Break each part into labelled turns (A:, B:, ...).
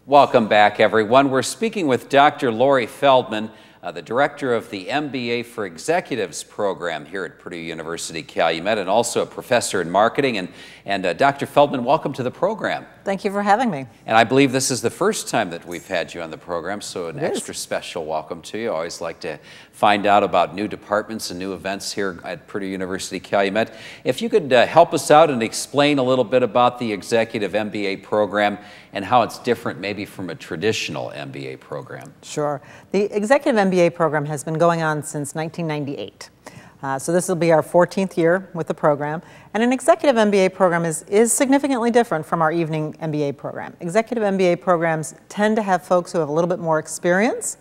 A: Welcome back, everyone. We're speaking with Dr. Lori Feldman, the director of the MBA for Executives program here at Purdue University Calumet, and also a professor in marketing. And Dr. Feldman, welcome to the program.
B: Thank you for having me.
A: And I believe this is the first time that we've had you on the program, so an extra special welcome to you. I always like to find out about new departments and new events here at Purdue University Calumet. If you could help us out and explain a little bit about the Executive MBA program and how it's different maybe from a traditional MBA program.
B: Sure. The Executive MBA program has been going on since 1998. So this will be our 14th year with the program. And an Executive MBA program is significantly different from our evening MBA program. Executive MBA programs tend to have folks who have a little bit more experience,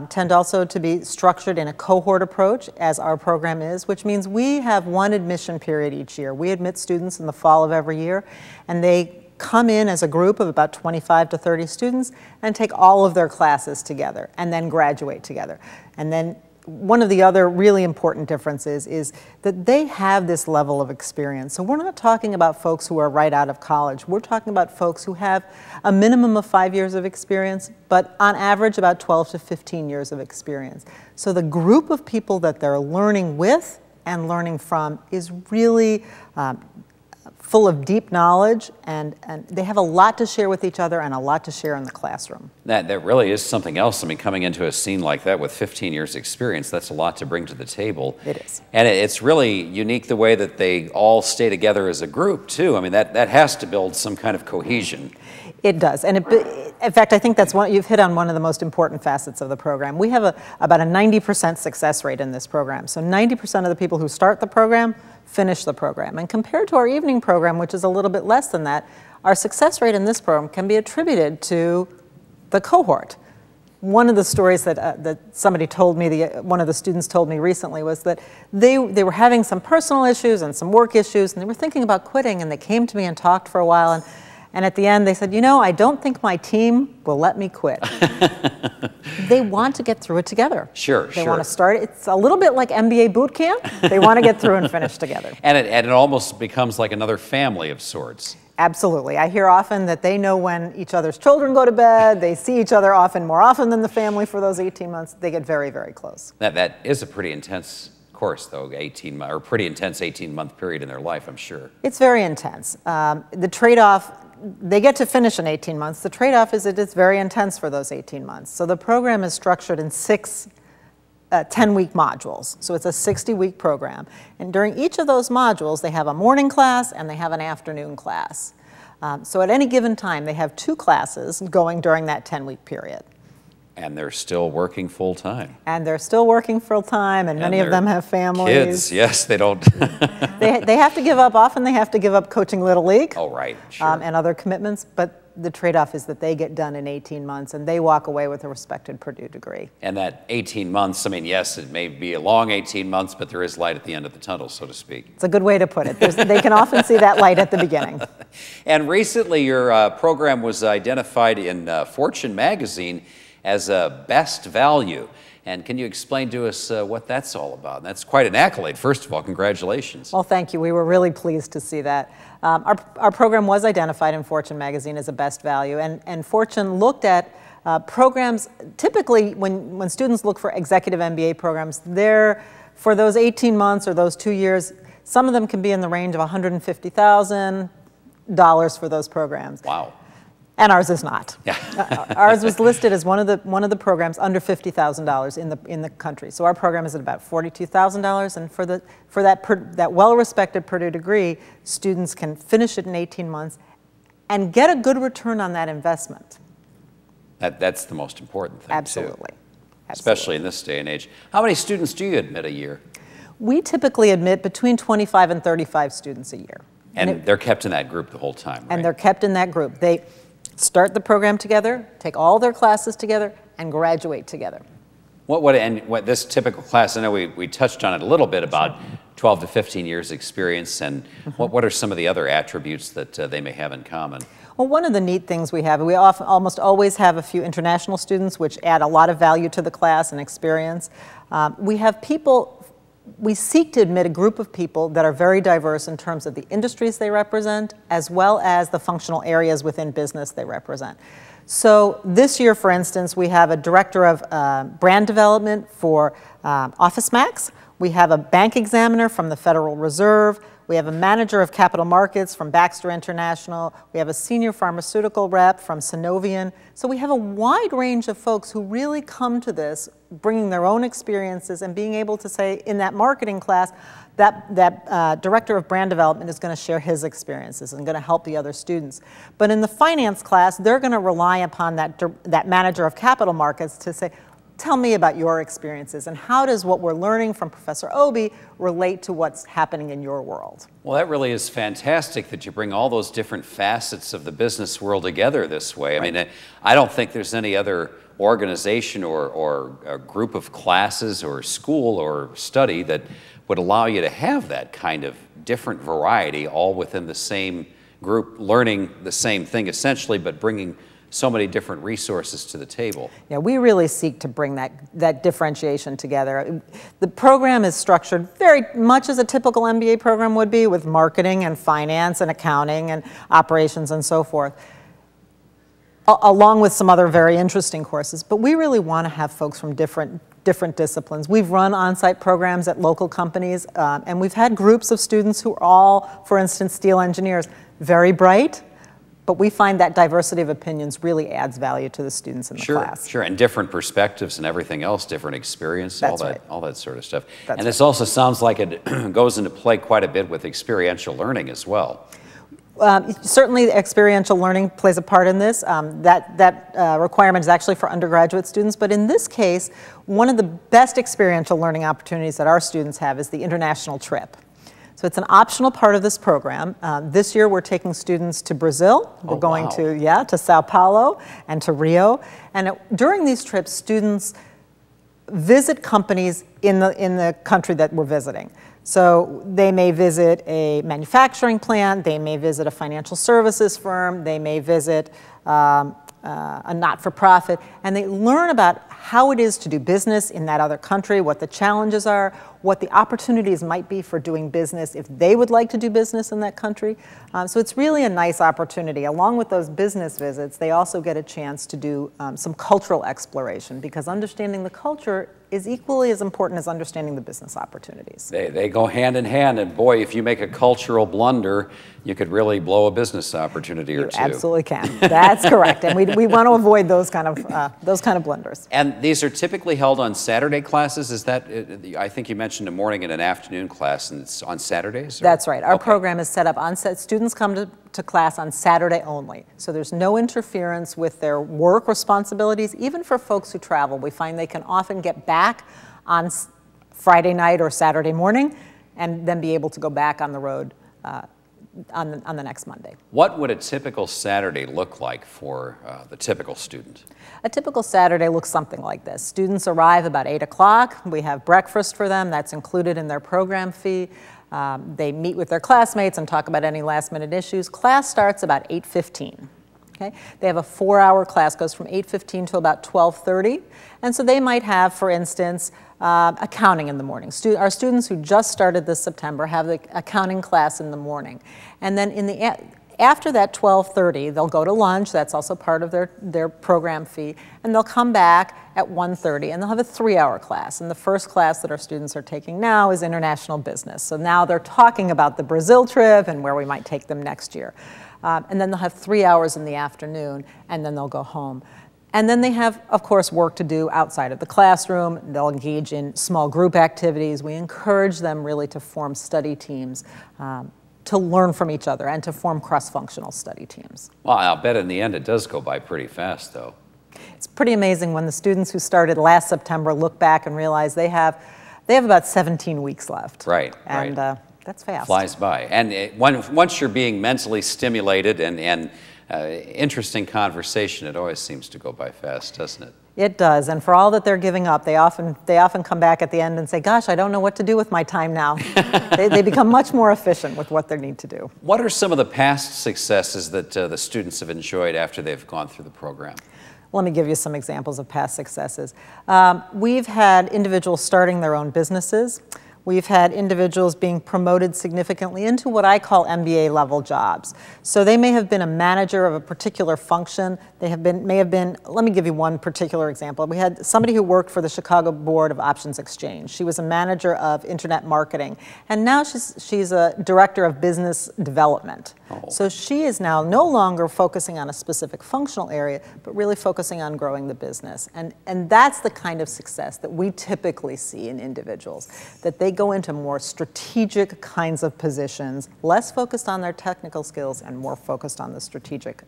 B: tend also to be structured in a cohort approach, as our program is, which means we have one admission period each year. We admit students in the fall of every year, and they come in as a group of about 25 to 30 students and take all of their classes together and then graduate together. And then one of the other really important differences is that they have this level of experience. So we're not talking about folks who are right out of college. We're talking about folks who have a minimum of 5 years of experience, but on average about 12 to 15 years of experience. So the group of people that they're learning with and learning from is really full of deep knowledge, and they have a lot to share with each other and a lot to share in the classroom.
A: That really is something else. I mean, coming into a scene like that with 15 years experience, that's a lot to bring to the table.
B: It is.
A: And it's really unique the way that they all stay together as a group, too. I mean, that has to build some kind of cohesion.
B: It does. And in fact, I think you've hit on one of the most important facets of the program. We have about a 90% success rate in this program. So 90% of the people who start the program finish the program. And compared to our evening program, which is a little bit less than that, our success rate in this program can be attributed to the cohort. One of the stories that somebody told me, one of the students told me recently, was that they were having some personal issues and some work issues, and they were thinking about quitting, and they came to me and talked for a while, and at the end they said, you know, I don't think my team will let me quit. They want to get through it together.
A: Sure,
B: They want to start. It's a little bit like MBA boot camp. They want to get through and finish together.
A: And it almost becomes like another family of sorts.
B: Absolutely. I hear often that they know when each other's children go to bed. They see each other more often than the family for those 18 months. They get very, very close.
A: That is a pretty intense course, though, or pretty intense 18-month period in their life, I'm sure.
B: It's very intense. The trade-off, they get to finish in 18 months. The trade-off is that it's very intense for those 18 months. So the program is structured in 6 10-week modules. So it's a 60-week program. And during each of those modules, they have a morning class and they have an afternoon class. So at any given time, they have 2 classes going during that 10-week period.
A: And they're still working full-time.
B: And they're still working full-time, and many of them have families.
A: Kids, yes, they don't.
B: They have to give up, often they have to give up coaching Little League.
A: Oh, right, sure.
B: And other commitments, but the trade-off is that they get done in 18 months, and they walk away with a respected Purdue degree.
A: And that 18 months, I mean, yes, it may be a long 18 months, but there is light at the end of the tunnel, so to speak.
B: It's a good way to put it. They can often see that light at the beginning.
A: And recently, your program was identified in Fortune magazine as a best value. And can you explain to us what that's all about? And that's quite an accolade. First of all, congratulations.
B: Well, thank you. We were really pleased to see that. Our program was identified in Fortune magazine as a best value, and Fortune looked at programs. Typically, when students look for executive MBA programs, they're, for those 18 months or those 2 years, some of them can be in the range of $150,000 for those programs.
A: Wow.
B: And ours is not.
A: Yeah.
B: Ours was listed as one of the programs under $50,000 in the country. So our program is at about $42,000, and for that well-respected Purdue degree, students can finish it in 18 months and get a good return on that investment.
A: That's the most important thing,
B: Absolutely.
A: too. Especially in this day and age. How many students do you admit a year?
B: We typically admit between 25 and 35 students a year.
A: And they're kept in that group the whole time, right?
B: And they're kept in that group. They start the program together, take all their classes together, and graduate together.
A: What this typical class, I know we touched on it a little bit about 12 to 15 years experience, and what are some of the other attributes that they may have in common?
B: Well, one of the neat things we almost always have a few international students, which add a lot of value to the class and experience. We seek to admit a group of people that are very diverse in terms of the industries they represent, as well as the functional areas within business they represent. So this year, for instance, we have a director of brand development for Office Max. We have a bank examiner from the Federal Reserve. We have a manager of capital markets from Baxter International. We have a senior pharmaceutical rep from Synovian. So we have a wide range of folks who really come to this bringing their own experiences and being able to say in that marketing class, that director of brand development is going to share his experiences and going to help the other students. But in the finance class, they're going to rely upon that manager of capital markets to say, tell me about your experiences and how does what we're learning from Professor Obi relate to what's happening in your world?
A: Well, that really is fantastic that you bring all those different facets of the business world together this way.
B: Right.
A: I mean, I don't think there's any other organization or a group of classes or school or study that would allow you to have that kind of different variety all within the same group, learning the same thing essentially, but bringing so many different resources to the table.
B: Yeah, we really seek to bring that differentiation together. The program is structured very much as a typical MBA program would be, with marketing and finance and accounting and operations and so forth, along with some other very interesting courses. But we really want to have folks from different disciplines. We've run on-site programs at local companies, and we've had groups of students who are all, for instance, steel engineers, very bright, but we find that diversity of opinions really adds value to the students in the class.
A: Sure, and different perspectives and everything else, different experience,
B: That's
A: all that sort of stuff.
B: That's
A: and this also sounds like it goes into play quite a bit with experiential learning as well.
B: Certainly, experiential learning plays a part in this. That requirement is actually for undergraduate students, but in this case, one of the best experiential learning opportunities that our students have is the international trip. So it's an optional part of this program. This year we're taking students to Brazil. We're going to Sao Paulo and to Rio. And during these trips, students visit companies in the country that we're visiting. So they may visit a manufacturing plant, they may visit a financial services firm, they may visit a not-for-profit, and they learn about how it is to do business in that other country, what the challenges are, what the opportunities might be for doing business if they would like to do business in that country. So it's really a nice opportunity. Along with those business visits, they also get a chance to do some cultural exploration, because understanding the culture is equally as important as understanding the business opportunities.
A: They go hand in hand, and boy, if you make a cultural blunder, you could really blow a business opportunity or two.
B: You absolutely can. That's correct, and we want to avoid those kind of blunders.
A: And these are typically held on Saturday classes. Is that? I think you mentioned a morning and an afternoon class, and it's on Saturdays? Or?
B: That's right. Our program is set up on students come to class on Saturday only. So there's no interference with their work responsibilities. Even for folks who travel, we find they can often get back on Friday night or Saturday morning and then be able to go back on the road on the next Monday.
A: What would a typical Saturday look like for the typical student?
B: A typical Saturday looks something like this. Students arrive about 8 o'clock. We have breakfast for them. That's included in their program fee. They meet with their classmates and talk about any last-minute issues. Class starts about 8:15. Okay? They have a 4-hour class, goes from 8:15 to about 12:30. And so they might have, for instance, accounting in the morning. Our students who just started this September have the accounting class in the morning. And then after that 12:30, they'll go to lunch. That's also part of their program fee. And they'll come back at 1:30, and they'll have a 3-hour class. And the first class that our students are taking now is international business. So now they're talking about the Brazil trip and where we might take them next year. And then they'll have 3 hours in the afternoon, and then they'll go home. And then they have, of course, work to do outside of the classroom. They'll engage in small group activities. We encourage them really to form study teams, to learn from each other and to form cross-functional study teams.
A: Well, I'll bet in the end it does go by pretty fast, though.
B: It's pretty amazing when the students who started last September look back and realize they have about 17 weeks left.
A: Right,
B: and that's fast.
A: Flies by. And once you're being mentally stimulated and interesting conversation, it always seems to go by fast, doesn't it?
B: It does, and for all that they're giving up, they often come back at the end and say, gosh, I don't know what to do with my time now. They become much more efficient with what they need to do.
A: What are some of the past successes that the students have enjoyed after they've gone through the program?
B: Let me give you some examples of past successes. We've had individuals starting their own businesses. we've had individuals being promoted significantly into what I call MBA level jobs. So they may have been a manager of a particular function. They may have been, let me give you one particular example. We had somebody who worked for the Chicago Board of Options Exchange. She was a manager of internet marketing, and now she's a director of business development.
A: Oh.
B: So she is now no longer focusing on a specific functional area, but really focusing on growing the business. And that's the kind of success that we typically see in individuals, that they go into more strategic kinds of positions, less focused on their technical skills and more focused on the strategic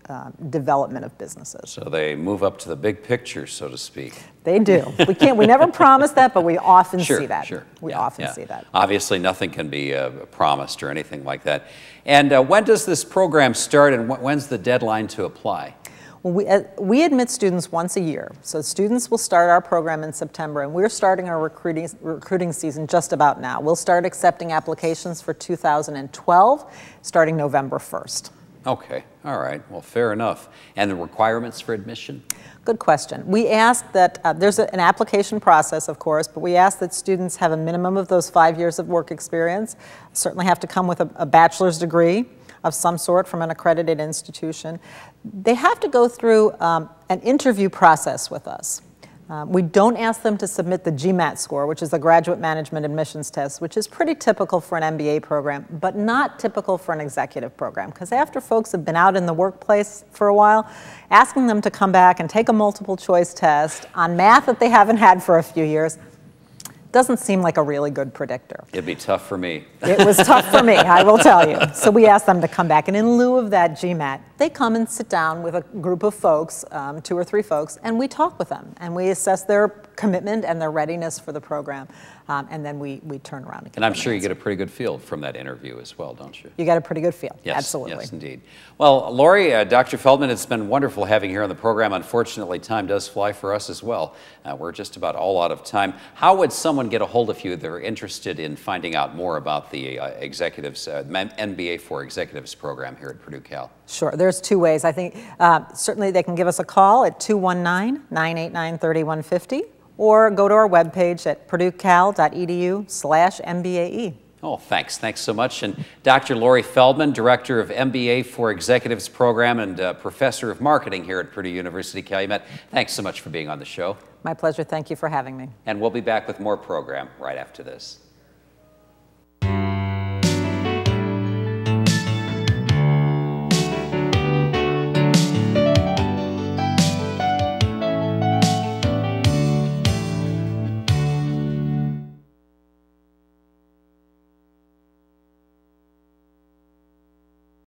B: development of businesses.
A: So they move up to the big picture, so to speak.
B: They do. We never promise that, but we often
A: Sure,
B: see that.
A: sure.
B: We
A: Yeah,
B: often
A: yeah.
B: see that.
A: Obviously, nothing can be promised or anything like that. And when does this program start, and when's the deadline to apply?
B: Well, we admit students once a year. So students will start our program in September, and we're starting our recruiting season just about now. We'll start accepting applications for 2012, starting November 1st.
A: Okay, all right, well, fair enough. And the requirements for admission?
B: Good question. We ask that, there's an application process, of course, but we ask that students have a minimum of those 5 years of work experience, certainly have to come with a bachelor's degree of some sort from an accredited institution. They have to go through an interview process with us. We don't ask them to submit the GMAT score, which is the Graduate Management Admissions Test, which is pretty typical for an MBA program, but not typical for an executive program. Because after folks have been out in the workplace for a while, asking them to come back and take a multiple choice test on math that they haven't had for a few years doesn't seem like a really good predictor.
A: It'd be tough for me.
B: It was tough for me, I will tell you. So we asked them to come back, and in lieu of that GMAT, they come and sit down with a group of folks, 2 or 3 folks, and we talk with them, and we assess their commitment and their readiness for the program, and then we turn around and give
A: And I'm
B: them
A: sure
B: an
A: you get
B: answer.
A: a pretty good feel from that interview as well, don't you?
B: You got a pretty good feel,
A: Yes,
B: absolutely.
A: yes, indeed. Well, Lori, Dr. Feldman, it's been wonderful having you here on the program. Unfortunately, time does fly for us as well. We're just about all out of time. How would someone get a hold of you if they're interested in finding out more about the MBA for Executives program here at Purdue Cal?
B: Sure, there's 2 ways. I think certainly they can give us a call at 219-989-3150 or go to our webpage at purduecal.edu/MBAE.
A: Oh, thanks. Thanks so much. And Dr. Lori Feldman, Director of MBA for Executives program and Professor of Marketing here at Purdue University Calumet, thanks so much for being on the show.
B: My pleasure. Thank you for having me.
A: And we'll be back with more program right after this.